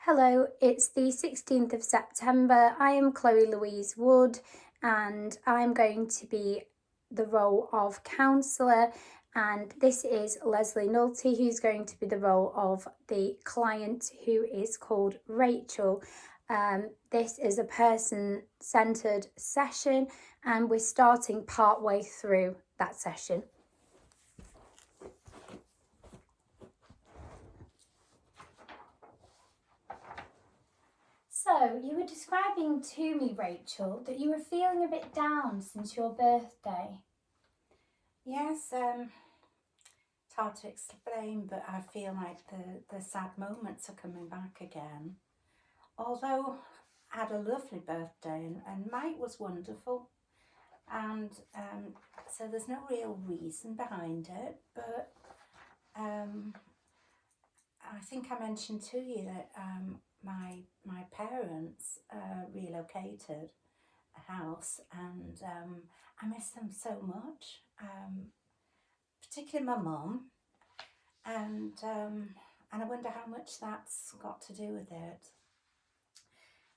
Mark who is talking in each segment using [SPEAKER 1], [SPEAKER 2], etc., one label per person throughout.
[SPEAKER 1] Hello, it's the 16th of September. I am Chloe Louise Wood and I'm going to be the role of counsellor, and this is Leslie Nolte, who's going to be the role of the client, who is called Rachel. This is a person-centred session and we're starting part way through that session. So, you were describing to me, Rachel, that you were feeling a bit down since your birthday.
[SPEAKER 2] Yes, it's hard to explain, but I feel like the sad moments are coming back again. Although I had a lovely birthday and Mike was wonderful, and so there's no real reason behind it, but I think I mentioned to you that my parents relocated a house, and I miss them so much. Particularly my mum, and I wonder how much that's got to do with it.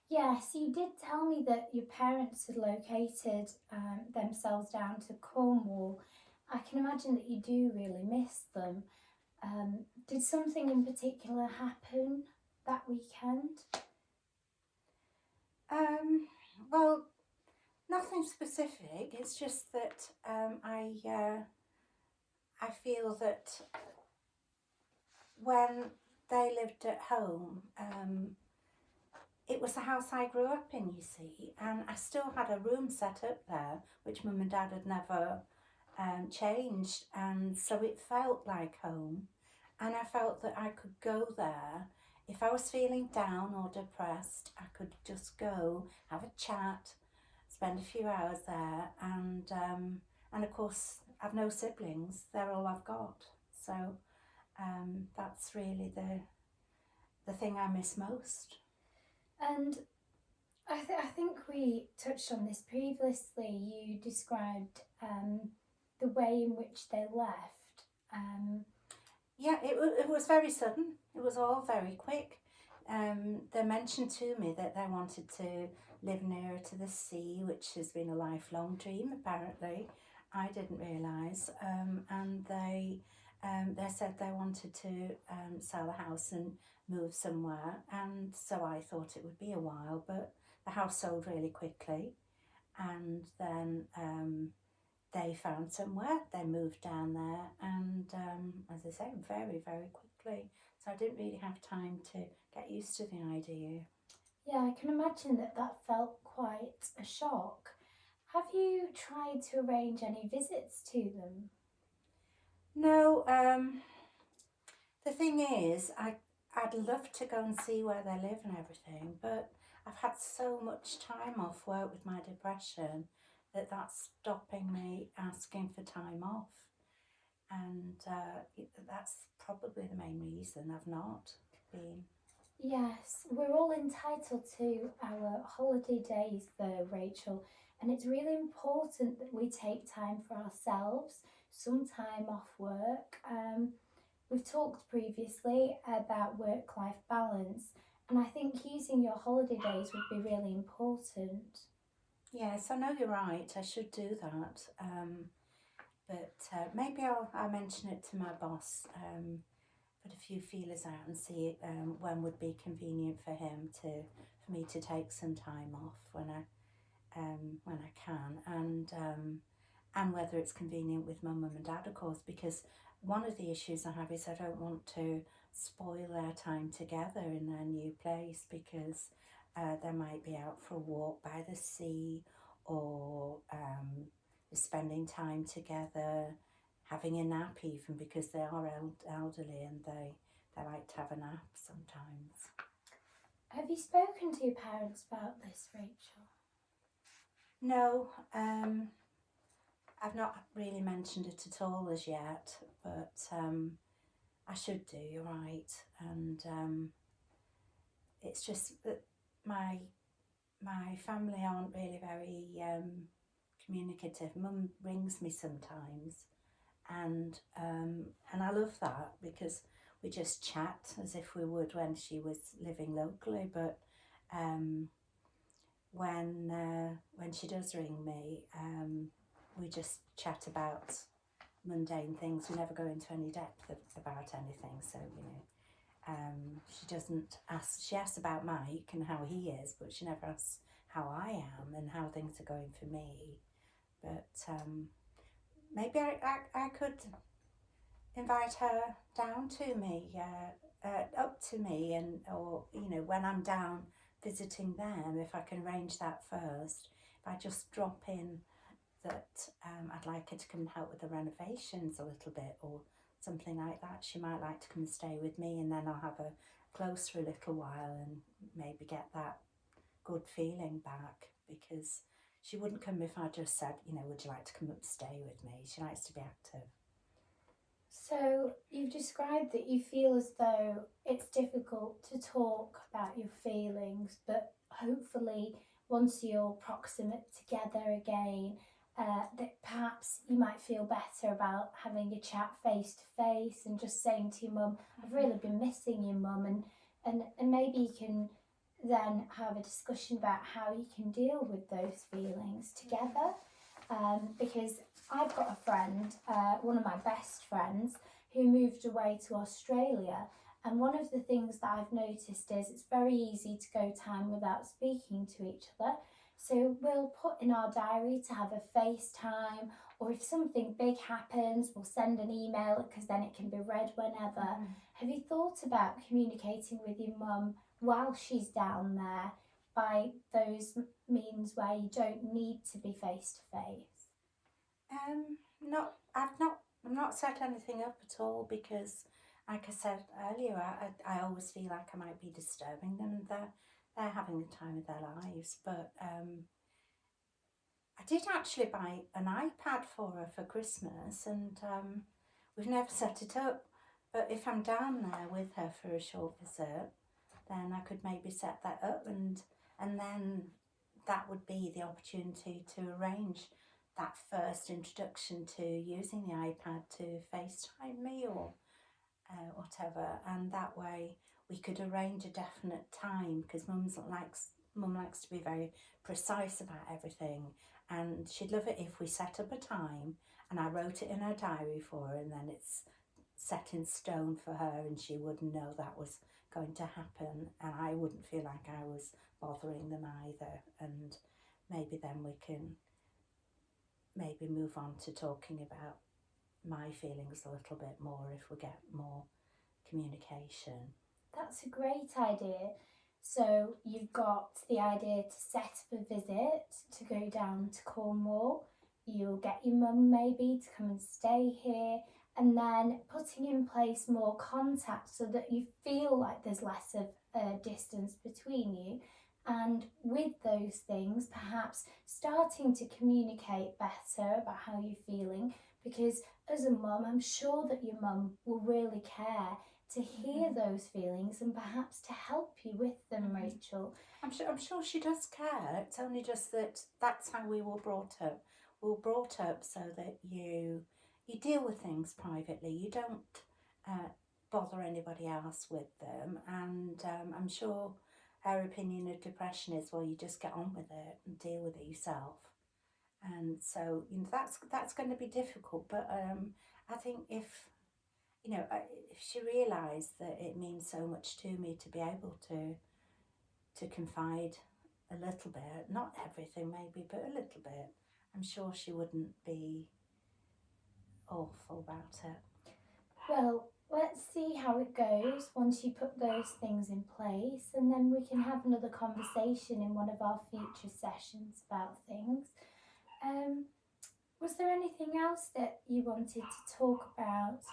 [SPEAKER 1] Yes, you did tell me that your parents had located themselves down to Cornwall. I can imagine that you do really miss them. Did something in particular happen that weekend?
[SPEAKER 2] Well, nothing specific. It's just that I feel that when they lived at home, it was the house I grew up in, you see, and I still had a room set up there, which Mum and Dad had never changed, and so it felt like home. And I felt that I could go there. If I was feeling down or depressed, I could just go, have a chat, spend a few hours there, and of course I've no siblings. They're all I've got. So that's really the thing I miss most.
[SPEAKER 1] And I think we touched on this previously. You described the way in which they left.
[SPEAKER 2] Yeah, it was very sudden. It was all very quick. They mentioned to me that they wanted to live nearer to the sea, which has been a lifelong dream, apparently. I didn't realise. And they said they wanted to sell the house and move somewhere. And so I thought it would be a while, but the house sold really quickly. And then they found somewhere, they moved down there, and as I say, very, very quickly. So I didn't really have time to get used to the idea.
[SPEAKER 1] Yeah, I can imagine that that felt quite a shock. Have you tried to arrange any visits to them?
[SPEAKER 2] No, the thing is, I'd love to go and see where they live and everything, but I've had so much time off work with my depression that that's stopping me asking for time off. And that's probably the main reason I've not been.
[SPEAKER 1] Yes, we're all entitled to our holiday days though, Rachel, and it's really important that we take time for ourselves, some time off work. We've talked previously about work-life balance, and I think using your holiday days would be really important.
[SPEAKER 2] Yes, I know you're right. I should do that. But maybe I'll mention it to my boss, put a few feelers out and see when would be convenient for him for me to take some time off when I can, and whether it's convenient with my mum and dad, of course, because one of the issues I have is I don't want to spoil their time together in their new place, because they might be out for a walk by the sea, or spending time together, having a nap even, because they are elderly and they like to have a nap sometimes.
[SPEAKER 1] Have you spoken to your parents about this, Rachel?
[SPEAKER 2] No, I've not really mentioned it at all as yet, but I should do, you're right. And it's just that my family aren't really very communicative. Mum rings me sometimes, and I love that, because we just chat as if we would when she was living locally. But when she does ring me, we just chat about mundane things. We never go into any depth about anything. So she doesn't ask. She asks about Mike and how he is, but she never asks how I am and how things are going for me. But maybe I could invite her down to me, up to me, and or when I'm down visiting them, if I can arrange that first. If I just drop in that I'd like her to come and help with the renovations a little bit or something like that. She might like to come and stay with me, and then I'll have her close for a little while and maybe get that good feeling back, because she wouldn't come if I just said, would you like to come up and stay with me? She likes to be active.
[SPEAKER 1] So you've described that you feel as though it's difficult to talk about your feelings, but hopefully once you're proximate together again, that perhaps you might feel better about having a chat face to face and just saying to your mum, I've really been missing you, mum, and maybe you can then have a discussion about how you can deal with those feelings together. Because I've got a friend, one of my best friends, who moved away to Australia, and one of the things that I've noticed is it's very easy to go time without speaking to each other. So we'll put in our diary to have a FaceTime, or if something big happens, we'll send an email because then it can be read whenever. Have you thought about communicating with your mum while she's down there by those means where you don't need to be face to face?
[SPEAKER 2] I've not set anything up at all, because, like I said earlier, I always feel like I might be disturbing them. They're having the time of their lives. But I did actually buy an iPad for her for Christmas, and we've never set it up. But if I'm down there with her for a short visit, then I could maybe set that up, and then that would be the opportunity to arrange that first introduction to using the iPad to FaceTime me or whatever, and that way we could arrange a definite time, because mum likes to be very precise about everything, and she'd love it if we set up a time and I wrote it in her diary for her, and then it's set in stone for her, and she would know that was going to happen, and I wouldn't feel like I was bothering them either. And maybe then we can maybe move on to talking about my feelings a little bit more if we get more communication.
[SPEAKER 1] That's a great idea. So you've got the idea to set up a visit to go down to Cornwall. You'll get your mum maybe to come and stay here, and then putting in place more contact so that you feel like there's less of a distance between you. And with those things, perhaps starting to communicate better about how you're feeling, because as a mum, I'm sure that your mum will really care to hear those feelings and perhaps to help you with them, Rachel.
[SPEAKER 2] I'm sure she does care. It's only just that that's how we were brought up. We were brought up so that you deal with things privately. You don't bother anybody else with them. And I'm sure her opinion of depression is, well, you just get on with it and deal with it yourself. And so that's going to be difficult. But I think if she realised that it means so much to me to be able to confide a little bit, not everything maybe, but a little bit, I'm sure she wouldn't be awful about it.
[SPEAKER 1] Well, let's see how it goes once you put those things in place, and then we can have another conversation in one of our future sessions about things. Was there anything else that you wanted to talk about?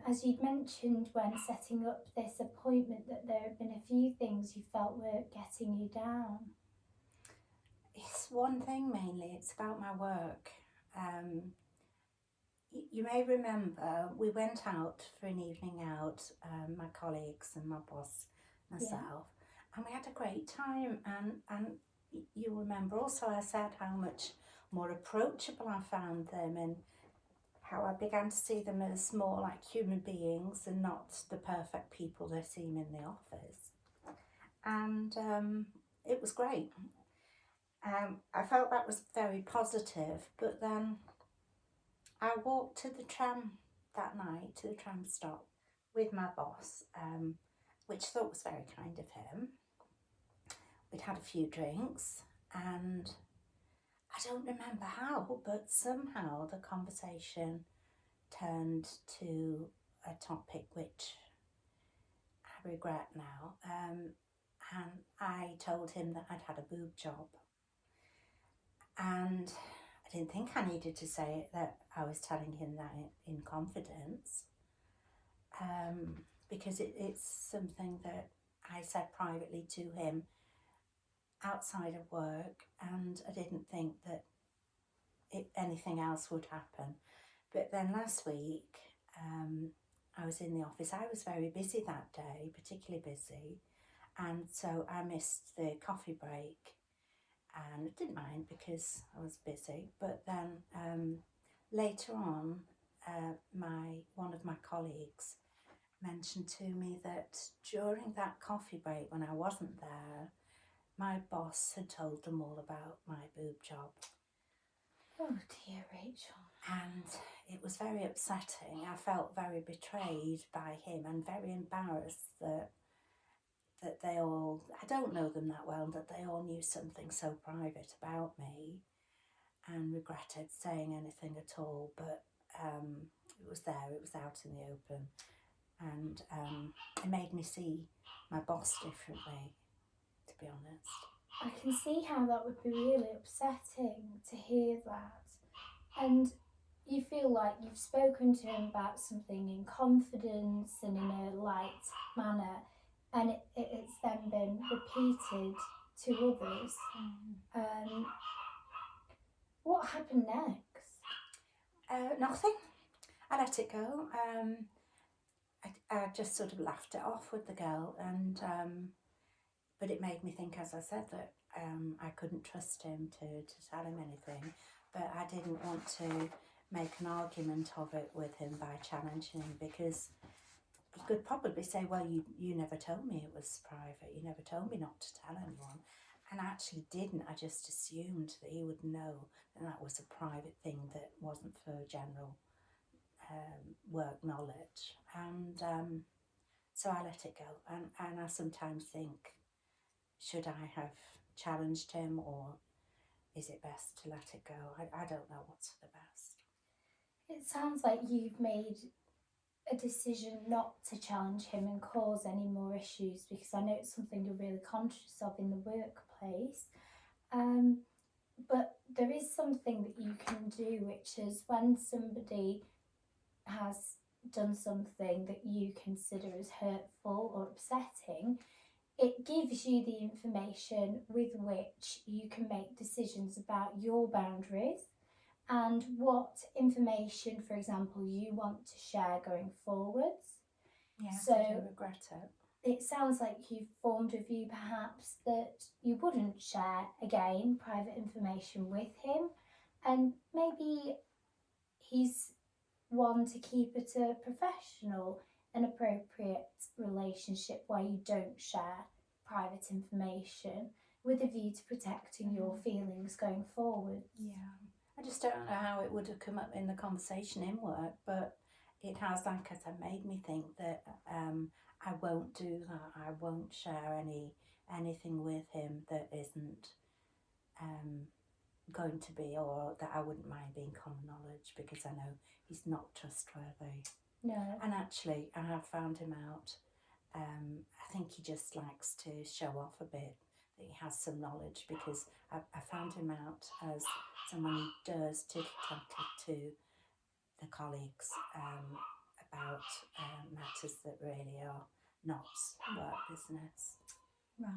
[SPEAKER 1] As you'd mentioned when setting up this appointment, that there have been a few things you felt were getting you down.
[SPEAKER 2] It's one thing mainly, it's about my work. You may remember we went out for an evening out, my colleagues and my boss, myself, and we had a great time, and you remember also I said how much more approachable I found them, and how I began to see them as more like human beings and not the perfect people they seem in the office. And it was great. I felt that was very positive, but then I walked to the tram that night, to the tram stop, with my boss, which I thought was very kind of him. We'd had a few drinks, and I don't remember how, but somehow the conversation turned to a topic which I regret now. And I told him that I'd had a boob job. And I didn't think I needed to say it, that I was telling him that in confidence, because it's something that I said privately to him outside of work, and I didn't think that anything else would happen. But then last week, I was in the office. I was very busy that day, particularly busy, and so I missed the coffee break, and I didn't mind because I was busy. But then later on, one of my colleagues mentioned to me that during that coffee break, when I wasn't there, my boss had told them all about my boob job.
[SPEAKER 1] Oh dear, Rachel.
[SPEAKER 2] And it was very upsetting. I felt very betrayed by him and very embarrassed that they all, I don't know them that well, that they all knew something so private about me, and regretted saying anything at all. But it was there, it was out in the open, and it made me see my boss differently, to be honest.
[SPEAKER 1] I can see how that would be really upsetting to hear that. And you feel like you've spoken to him about something in confidence and in a light manner, and it's then been repeated to others. What happened next?
[SPEAKER 2] Nothing. I let it go. I just sort of laughed it off with the girl, and but it made me think, as I said, that I couldn't trust him to tell him anything, but I didn't want to make an argument of it with him by challenging him, because he could probably say, well, you never told me it was private, you never told me not to tell anyone. And I actually didn't. I just assumed that he would know that was a private thing that wasn't for general work knowledge. And so I let it go. And I sometimes think, should I have challenged him, or is it best to let it go? I don't know what's for the best.
[SPEAKER 1] It sounds like you've made a decision not to challenge him and cause any more issues, because I know it's something you're really conscious of in the workplace. But there is something that you can do, which is when somebody has done something that you consider as hurtful or upsetting, it gives you the information with which you can make decisions about your boundaries and what information, for example, you want to share going forwards.
[SPEAKER 2] Yes,
[SPEAKER 1] So
[SPEAKER 2] I do regret it.
[SPEAKER 1] It sounds like you've formed a view perhaps that you wouldn't share, again, private information with him, and maybe he's one to keep it a professional and appropriate relationship where you don't share private information with a view to protecting your feelings going forward.
[SPEAKER 2] Yeah. I just don't know how it would have come up in the conversation in work, but it has, like I said, made me think that I won't do that. I won't share anything with him that isn't going to be, or that I wouldn't mind being common knowledge, because I know he's not trustworthy.
[SPEAKER 1] No.
[SPEAKER 2] And actually, I have found him out. I think he just likes to show off a bit that he has some knowledge, because I found him out as someone who does tittle-tattle to the colleagues about matters that really are not work business.
[SPEAKER 1] Right.